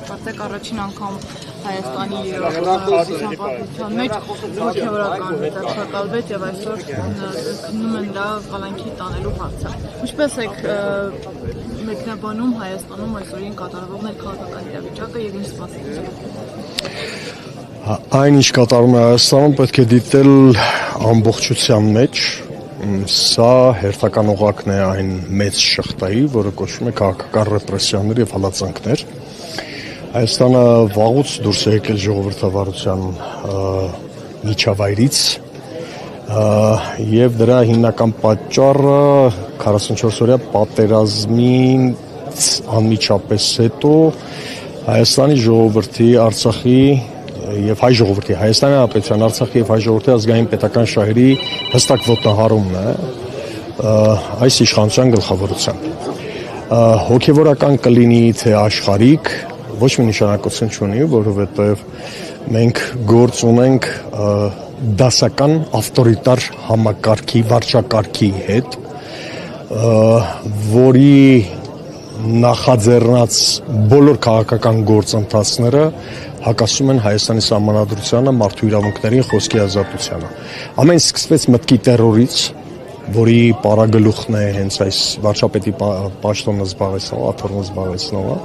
Կարծեք առաջին անգամ Հայաստանի երաժշտության պատմության մեջ հոգևորական դարձակալվեց եւ այսօր քննում են նրա կալանքի տանելու հարցը։ Ինչպես եք մեկնաբանում Հայաստանում այսօրին կատարվող ներքաղաքական իրավիճակը եւ ինչ սպասեք։ Այն ինչ կատարվում է Հայաստանում պետք է դիտել ամբողջության մեջ։ Սա հերթական օղակն է այն մեծ շղթայի, որը կոչվում է քաղաքական ռեպրեսիաներ եւ հալածանքներ։ Հայաստանը վաղուց դուրս է եկել ժողովրդավարության միջավայրից եւ դրա հիմնական պատճառը 44-օրյա պատերազմից անմիջապես հետո Հայաստանի ժողովրդի, Արցախի եւ հայ ժողովրդի, Հայաստանի Հանրապետության, Արցախի եւ հայ ժողովրդի ազգային պետական շահերի հստակ ոտնահարումն է այս իշխանության գլխավորությամբ։ Հոգևորական կլինի թե աշխարհիկ, ոչ մի նշանակություն չունի, որովհետեւ մենք գործ ունենք դասական ավտորիտար համակարգի, վարչակարգի հետ, որի նախաձեռնած բոլոր քաղաքական գործընթացները հակասում են Հայաստանի սահմանադրությանը, մարդու իրավունքներին, խոսքի ազատությանը։ Ամեն սկսվեց մտքի տերորից, որի պարագլուխն է հենց այս վարչապետի պաշտոնը զբաղեցնողը, աթոռը զբաղեցնողը,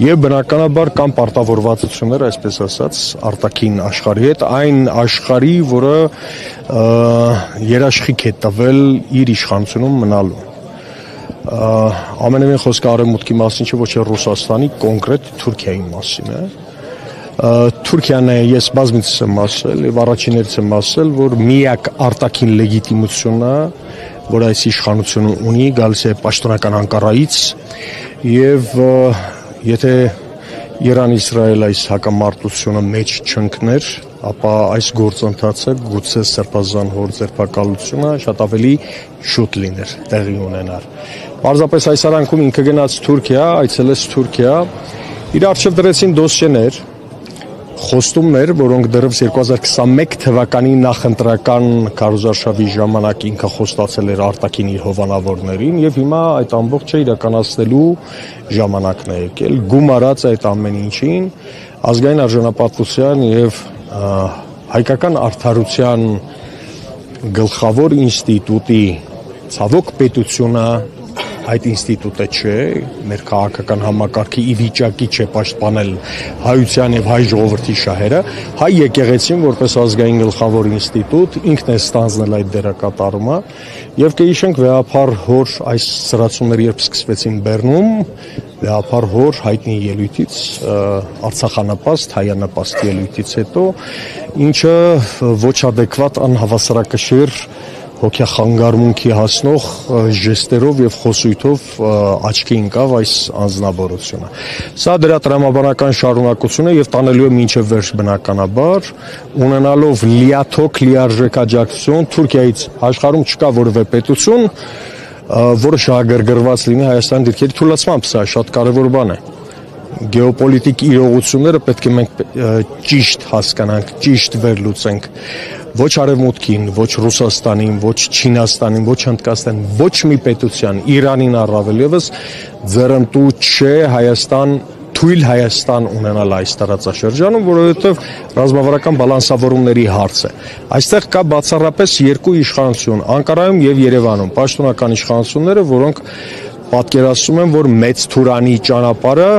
եւ բնականաբար կան պարտավորվածություններ, այսպես ասած, արտաքին աշխարհի հետ, այն աշխարհի, որը երաշխիք է տվել իր իշխանությունում մնալու։ Ամենևին խոսքը արևմուտքի մասին չէ, ոչ էլ Ռուսաստանի, կոնկրետ Թուրքիայի մասին է։ Թուրքիան է, ես բազմիցս եմ ասել եւ առաջիններից եմ ասել, որ միակ արտաքին լեգիտիմությունը, որ այս իշխանությունը ունի, գալիս է պաշտոնական Անկարայից եւ եթե Իրան-Իսրայել այս հակամարտությունը մեջ չընկներ, ապա այս գործընթացը գուցե սրբազան հոր ձերբակալությունը շատ ավելի շուտ լիներ, տեղի ունենար։ Պարզապես այս արանքում ինքը գնաց Թուրքիա, այցելեց Թուրքիա, իր առջև դրեցին դոսիեներ, խոստումներ, որոնք դեռևս 2021 թվականի նախընտրական քարոզարշավի ժամանակ ինքը խոստացել էր արտաքին իր հովանավորներին եւ հիմա այդ ամբողջը իրականացնելու ժամանակն է եկել, գումարած այդ ամեն ինչին ազգային արժանապատվության եւ հայկական արդարության գլխավոր ինստիտուտի ցավոք պետությունը այդ ինստիտուտը չէ, մեր քաղաքական համակարգի ի վիճակի չէ պաշտպանել հայության եւ հայ ժողովրդի շահերը, հայ եկեղեցին որպես ազգային գլխավոր ինստիտուտ ինքն է ստանձնել այդ դերակատարումը եւ կհիշենք վեհապար հոր այս սրացումները երբ սկսվեցին Բեռնում, վեհապար հոր հայտնի ելույթից, արցախանպաստ, հայանպաստ ելույթից հետո, ինչը ոչ adekvat անհավասարակշիռ հոգեխանգարմունքի հասնող ժեստերով եւ խոսույթով աչքի ընկավ այս անձնավորությունը։ Սա դրա տրամաբանական շարունակությունը եւ տանելու է մինչեւ վերջ բնականաբար, ունենալով լիաթոք լիարժեք աջակցություն Թուրքիայից աշխարհում չկա որևէ պետություն, որը շահագրգռված լինի Հայաստանի դիրքերի թուլացմամբ, սա շատ կարեւոր բան է։ Գեոպոլիտիկ իրողությունները պետք է մենք ճիշտ հասկանանք, ճիշտ վերլուծենք։ Ոչ Արևմուտքին, ոչ Ռուսաստանին, ոչ Չինաստանին, ոչ Հնդկաստանին, ոչ մի պետության, Իրանին առավել եւս ձեռնտու չէ Հայաստան, թույլ Հայաստան ունենալ այս տարածաշրջանում, որովհետեւ ռազմավարական բալանսավորումների հարց է։ Այստեղ կա բացառապես երկու իշխանություն, Անկարայում եւ Երևանում, պաշտոնական իշխանությունները, որոնք պատկերացնում են, որ մեծ Թուրանի ճանապարհը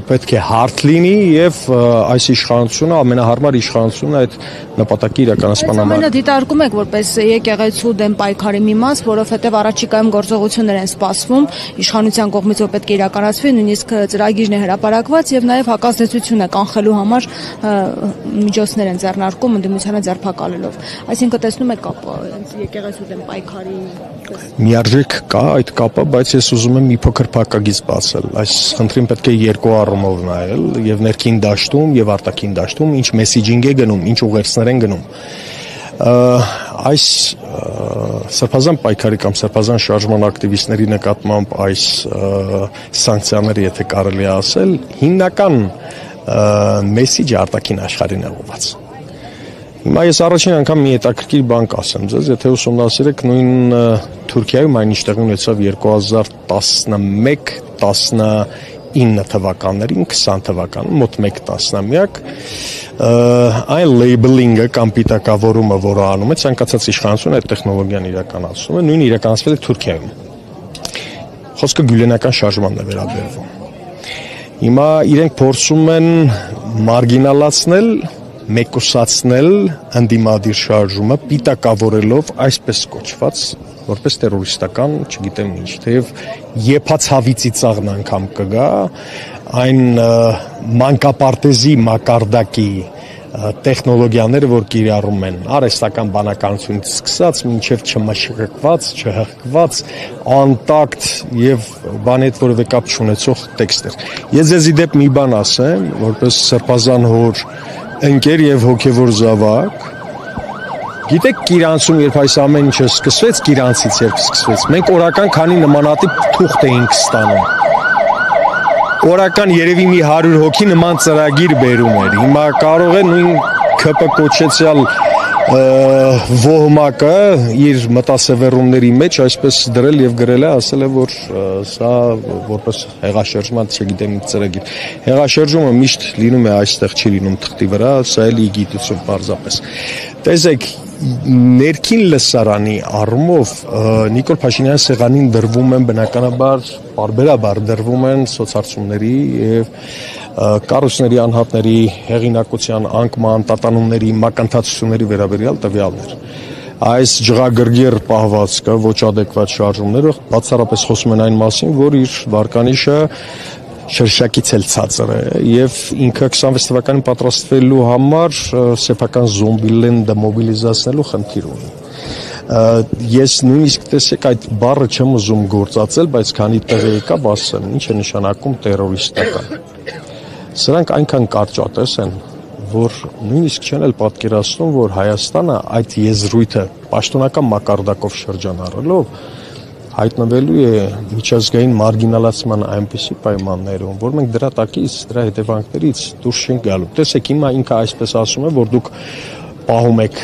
պետք է հարթ լինի եւ այս իշխանությունը ամենահարմար իշխանությունն է այդ նպատակի իրականացման համար։ Ամենը դիտարկում եք որպես եկեղեցու դեմ պայքարի մի մաս, որովհետեւ առաջիկայում գործողություններ են սպասվում իշխանության կողմից, որ պետք է իրականացվի, նույնիսկ ծրագիրն է հրապարակված եւ նաեւ հակազդեցություն է կանխելու համար միջոցներ են ձեռնարկում ընդդիմությանը ձերբակալելով։ Այսինքն տեսնում եք կապը եկեղեցու դեմ պայքարի միարժեք կա այդ կապը, բայց ես ուզում եմ մի փոքր փակագիծ բացել։ Այս խնդրին պետք է երկու առումով նայել եւ ներքին դաշտում եւ արտաքին դաշտում ինչ մեսեջինգ է գնում, ինչ ուղերձներ են գնում։ Այս սրբազան պայքարի կամ սրբազան շարժման ակտիվիստների նկատմամբ այս սանկցիաները, եթե կարելի է ասել, հիմնական մեսեջը արտաքին աշխարհին է ուղղված։ Հիմա ես առաջին անգամ մի հետաքրքիր բան կասեմ ձեզ, եթե ուսումնասիրեք նույն Թուրքիայում այն ինչ տեղի ունեցավ 2011-13 9 թվականներին, 20 թվականում, մոտ 1 տասնամյակ, այն լեյբլինգը կամ պիտակավորումը, որը անում է, ցանկացած իշխանություն այդ տեխնոլոգիան իրականացնում է, նույն իրականացվել է Թուրքիայում։ Խոսքը գյուլենական շարժմանն է վերաբերվում։ Հիմա իրենք փորձում են մարգինալացնել, մեկուսացնել ընդդիմադիր շարժումը, պիտակավորելով այսպես կոչված որպես տերորիստական, չգիտեմ ինչ, թեև եփացավի ծիծաղն անգամ կգա, այն մանկապարտեզի մակարդակի տեխնոլոգիաները, որ կիրառում են արհեստական բանականությունից սկսած, մինչև չմշկված, չհղկված, անտակտ եւ բանի հետ որևէ կապ չունեցող տեքստեր։ Ես ձեզի դեպ մի բան ասեմ, որպես սրբազան հոր ընկեր եւ հոգեվոր զավակ, գիտեք Կիրանցում երբ այս ամեն ինչը սկսվեց, Կիրանցից երբ սկսվեց, մենք օրական քանի նմանատիպ թուղթ էինք ստանում։ Օրական երևի մի 100 հոգի նման ծրագիր բերում էր։ Հիմա կարող է նույն ԿՊ կոչեցյալ ոհմակը իր մտասևեռումների մեջ այսպես դրել եւ գրել է, ասել է, որ սա որպես հեղաշրջման, չգիտեմ, ծրագիր։ Հեղաշրջումը միշտ լինում է այստեղ, չի լինում թղթի վրա, սա էլի գիտություն պարզապես։ Տեսեք, ներքին լսարանի առումով Նիկոլ Փաշինյանի սեղանին դրվում են բնականաբար բարբերաբար դրվում են սոցհարցումների եւ կառույցների անհատների հեղինակության անկման, տատանումների, մակընթացությունների վերաբերյալ տվյալներ։ Այս ջղագրգիռ պահվածքը, ոչ ադեկվատ շարժումները բացառապես խոսում են այն մասին, որ իր վարկանիշը շրջակից էլ ցածր է եւ ինքը 26 թվականին պատրաստվելու համար սեփական զոմբիլենդը մոբիլիզացնելու խնդիր ունի։ Ես նույնիսկ տեսեք այդ բառը չեմ ուզում գործածել, բայց քանի տեղ եկա, ասեմ, ինչ է նշանակում տերորիստական։ Սրանք այնքան կարճատես են, որ նույնիսկ չեն էլ պատկերացնում, որ Հայաստանը այդ եզրույթը պաշտոնական մակարդակով շրջանառելով հայտնվելու է միջազգային մարգինալացման այնպիսի պայմաններում, որ մենք դրա տակից, դրա հետևանքներից դուրս չենք գալու։ Տեսեք, հիմա ինքը այսպես ասում է, որ դուք պահում եք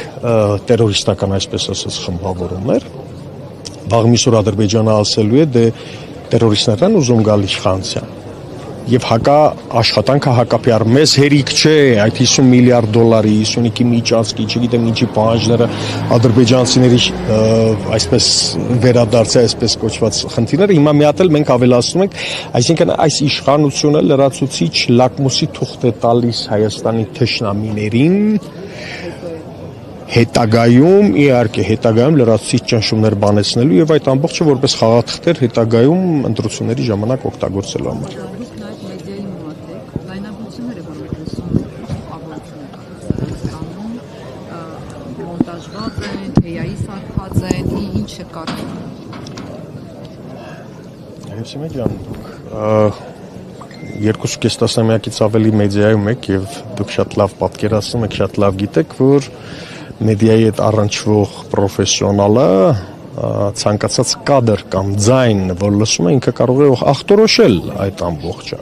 տերորիստական, այսպես ասած, խմբավորումներ, վաղ միսօր Ադրբեջանը ասելու է, դե տերորիստներն են ուզում գալ իշխանության։ Եվ աշխատանքը հակապիար մեզ հերիք չէ այդ 50 միլիարդ դոլարի, 55-ի միջանցքի, չգիտեմ ինչի պահանջները ադրբեջանցիների այսպես վերադարձի, այսպես կոչված խնդիրները, հիմա մի հատ էլ մենք ավելացնում ենք, այսինքն այս իշխանությունը լրացուցիչ լակմուսի թուղթ է տալիս Հայաստանի թշնամիներին, հետագայում, իհարկե, հետագայում լրացուցիչ ճնշումներ բանեցնելու եւ այդ ամբողջը որպես խաղաթղթեր հետագայում ընտրությունների ժամանակ օգտագործելու համար։ Հեսիմե ջան, դուք 2.5 տասնամյակից ավելի մեդիայում եք եւ դուք շատ լավ պատկերացնում եք, շատ լավ գիտեք, որ մեդիայի հետ առնչվող պրոֆեսիոնալը ցանկացած կադր կամ ձայն, որ լսում է, ինքը կարող է ախտորոշել այդ ամբողջը։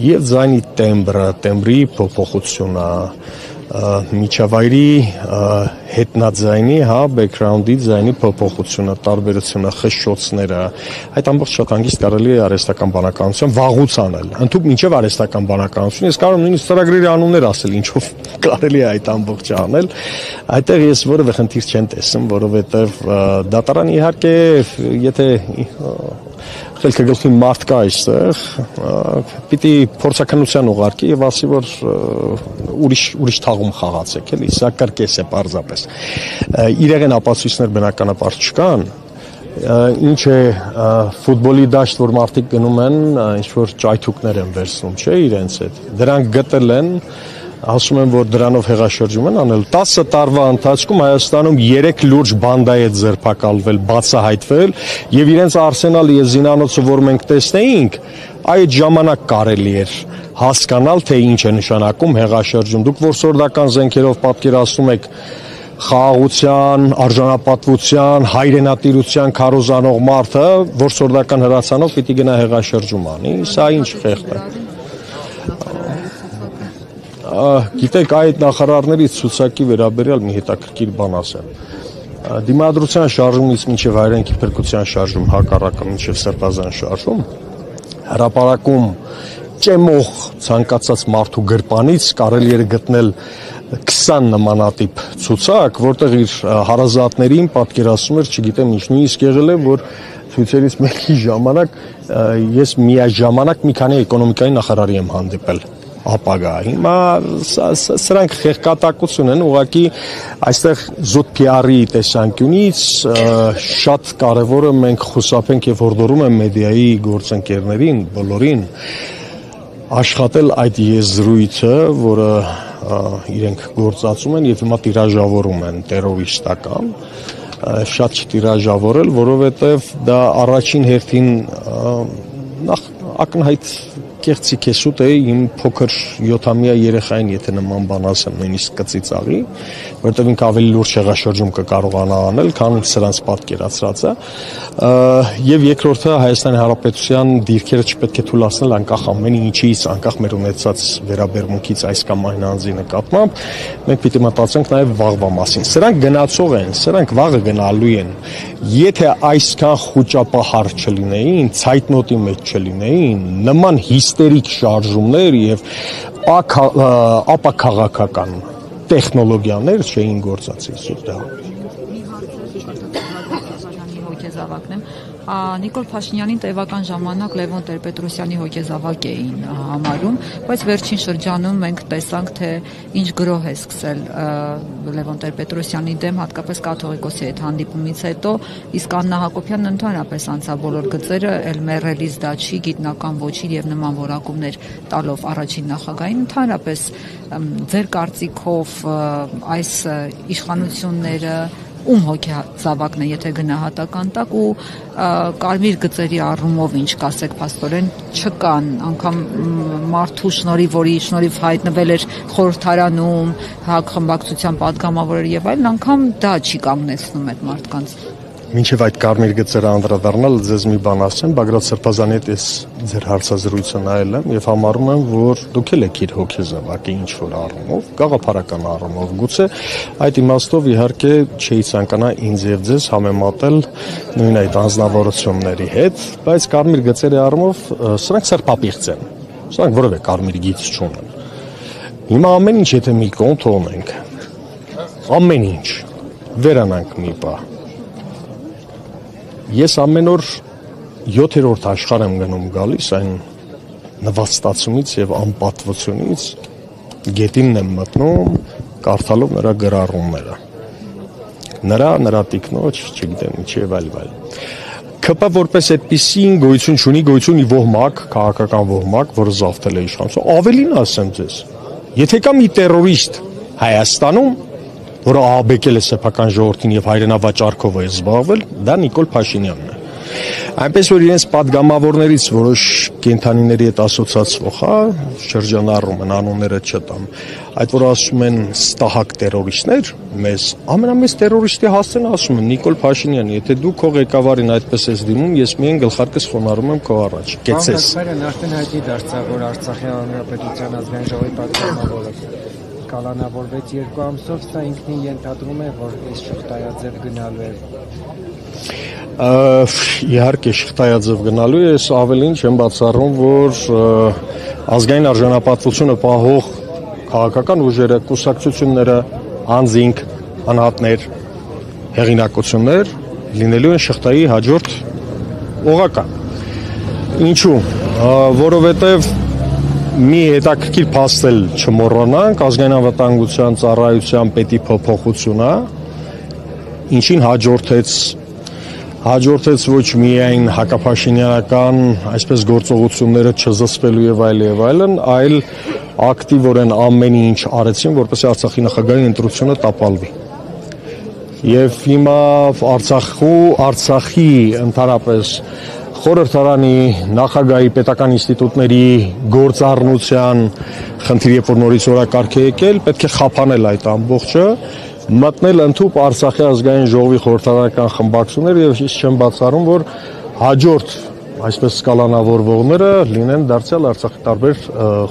Եվ ձայնի տեմբրի փոփոխությունը, միջավայրի հետնաձայնի, բեքգրաունդի ձայնի փոփոխությունը, տարբերությունը, խշշոցները, այդ ամբողջ շատ հանգիստ կարելի է արհեստական բանականություն վաղուց անել, ընդհանուր մինչև արհեստական բանականություն, ես կարող եմ նույնիսկ ծրագրերի անուններ ասել, ինչով կարելի է այդ ամբողջը անել, այդտեղ ես որևէ խնդիր չեմ տեսնում, որովհետև դատարան իհարկե, եթե խելքը գլխի մարդ կա այստեղ, պիտի փորձաքննության ուղարկի եւ ասի, որ ուրիշ թաղում խաղացեք, էլի, սա կրկես է պարզապես։ Իրեղեն ապացույցներ բնականաբար չկան, ինչ է ֆուտբոլի դաշտ, որ մարդիկ գնում են, ինչ որ ճայթուկներ են վերցնում, չէ, իրենց հետ։ Դրանք գտել են, ասում են, որ դրանով հեղաշրջում են անել։ 10 տարվա ընթացքում Հայաստանում 3 լուրջ բանդա է ձերբակալվել, բացահայտվել եւ իրենց արսենալը եւ զինանոցը, որ մենք տեսնեինք, այդ ժամանակ կարելի էր հասկանալ, թե ինչ է նշանակում հեղաշրջում։ Դուք որսորդական զենքերով պատկերացնում եք խաղաղության, արժանապատվության, հայրենատիրության քարոզանող մարդը, որսորդական հրացանով պիտի գնա հեղաշրջում անի, սա ինչ խեղճ է։ Գիտեք, այդ նախարարների ցուցակի վերաբերյալ մի հետաքրքիր բան ասեմ։ Դիմադրության շարժումից մինչև հայրենիքի փրկության շարժում, հակառակը մինչև սրբազան շարժում, հրապարակում ճեմող ցանկացած մարդու գրպանից կարելի է գտնել 20 նմանատիպ ցուցակ, որտեղ իր հարազատներին պատկերացնում էր, չգիտեմ ինչ, նույնիսկ եղել է, որ ցույցերից մեկի ժամանակ ես միաժամանակ մի քանի էկոնոմիկայի նախարարի եմ հանդիպել ապագա։ Հիմա սրանք խեղկատակություն են, ուղղակի այստեղ զուտ PR-ի տեսանկյունից շատ կարևորը մենք խուսափենք եւ հորդորում եմ մեդիայի գործընկերներին, բոլորին աշխատել այդ եզրույթը, որը իրենք գործածում են եւ հիմա տիրաժավորում են տերորիստական, շատ չտիրաժավորել, որովհետեւ դա առաջին հերթին նախ ակնհայտ կեղծիք է սուտ է իմ փոքր 7-ամյա երեխային, եթե նման բան ասեմ, նույնիսկ կծիծաղի, որովհետև ինքը ավելի լուրջ հեղաշրջում կկարողանա անել, քան սրանց պատկերացրածը, եւ երկրորդը Հայաստանի Հանրապետության դիրքերը չպետք է թույլատրել անկախ ամեն ինչից, անկախ մեր ունեցած վերաբերմունքից այս կամ այն անձի նկատմամբ, մենք պիտի մտածենք նաեւ վաղվա մասին։ Սրանք գնացող են, սրանք վաղը գնալու են։ Եթե այսքան խոճապահար չլինեին, ցայտնոտի մեջ չլինեին, նման հիստերիկ շարժումներ եւ ապաքաղաքական տեխնոլոգիաներ չէին գործածի սուտահը։ Նիկոլ Փաշինյանին տևական ժամանակ Լևոն Տեր-Պետրոսյանի հոգեզավակ էին համարում, բայց վերջին շրջանում մենք տեսանք, թե ինչ գրոհ է սկսել Լևոն Տեր-Պետրոսյանի դեմ, հատկապես կաթողիկոսի հետ հանդիպումից հետո, իսկ Աննա Հակոբյանն ընդհանրապես անցավ բոլոր գծերը, էլ մեռելից դա չի, գիտնական ոչի եւ նման որակումներ տալով առաջին նախագահին, ընդհանրապես ձեր կարծիքով այս իշխանությունները ում հոգեզավակն է, եթե գնահատական տակ ու կարմիր գծերի առումով ինչ կասեք, փաստորեն չկան, անգամ մարդու շնորհիվ, որի շնորհիվ հայտնվել էր խորհրդարանում, հակխմբակցության падգամավորը եւ այլն, անգամ դա չի կանգնեցնում այդ մարդկանց։ Մինչև այդ կարմիր գծերը անդրադառնալ, ձեզ մի բան ասեմ, Բագրատ Սրբազանի հետ ես ձեր հարցազրույցը նայել եմ եւ համարում եմ, որ դուք էլ եք իր հոգեզավակը ինչ որ առումով, գաղափարական առումով, գուցե այդ իմաստով իհարկե չէի ցանկանա ինձ եւ ձեզ համեմատել նույն այդ անձնավորությունների հետ, բայց կարմիր գծերի առումով սրանք սրբապիղծ են, սրանք որևէ կարմիր գիծ չունեն։ Հիմա ամեն ինչ եթե մի կողմ թողնենք, ամեն ինչ վերանանք մի բան։ Ես ամեն օր 7-րդ աշխարհ եմ գնում գալիս այն նվաստացումից եւ անպատվությունից, գետինն եմ մտնում, կարդալով նրա գրառումները։ Նրա տիկնոջ, չգիտեմ ինչ եւ այլ։ ԿՊ որպես այդպիսին գոյություն չունի, գոյություն ունի ոհմակ, քաղաքական ոհմակ, որը զավթել է իշխանություն։ Ավելին ասեմ ձեզ, եթե կա մի տերորիստ Հայաստանում, որը ահաբեկել է սեփական ժողովրդին եւ հայրենավաճառքով է զբաղվել, դա Նիկոլ Փաշինյանն է։ Այնպես որ իրենց падգամավորներից որոշ կենթանիների հետ ասոցացվող, շրջանառում են, անունները չտամ, այդ որ ասում են ստահակ տերորիստներ, մեզ ամենամեծ տերորիստի հասցեն ասում են Նիկոլ Փաշինյան, եթե դու քո ղեկավարին այդպես ես դիմում, ես միայն գլխարկս խոնարհում եմ քո առաջ։ Կեցես։ Բանկարն արդեն հայտնի դարձավ, որ Արցախի հանրապետության ազգային ժողովի պատգամավորը կալանավորվեց 2 ամսով, սա ինքնին ենթադրում է, որ այս շղթայաձև գնալու է։ Իհարկե շղթայաձև գնալու է, ես ավելին չեմ բացառում, որ ազգային արժանապատվությունը պահող քաղաքական ուժերը, կուսակցությունները, անձինք, անհատներ, հեղինակություններ լինելու են շղթայի հաջորդ օղական։ Ինչու՞, որովհետև մի հետաքրքիր փաստել չմոռանանք, ազգային անվտանգության ծառայության պետի փոփոխությունը, ինչին հաջորդեց ոչ միայն հակափաշինյանական այսպես գործողությունները չզսպելու եւ այլն, այլ ակտիվորեն ամեն ինչ արեցին, որպեսզի Արցախի նախագահի ընտրությունը տապալվի։ Եվ հիմա Արցախի ընդհանրապես խորհրդարանի նախագահի պետական ինստիտուտների գործառնության խնդիր, երբ որ նորից օրակարգ է եկել, պետք է խափանել այդ ամբողջը, մտնել ընդհուպ Արցախի ազգային ժողովի խորհրդարանական խմբակցություններ եւ ես չեմ բացառում, որ հաջորդ այսպես սկալանավորվողները լինեն դարձյալ Արցախի տարբեր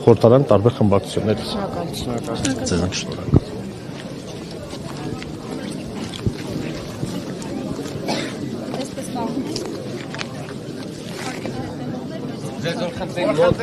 խորհրդարան տարբեր խմբակցություններից։ Շնորհակալ։ Ձեզ Գոլֆ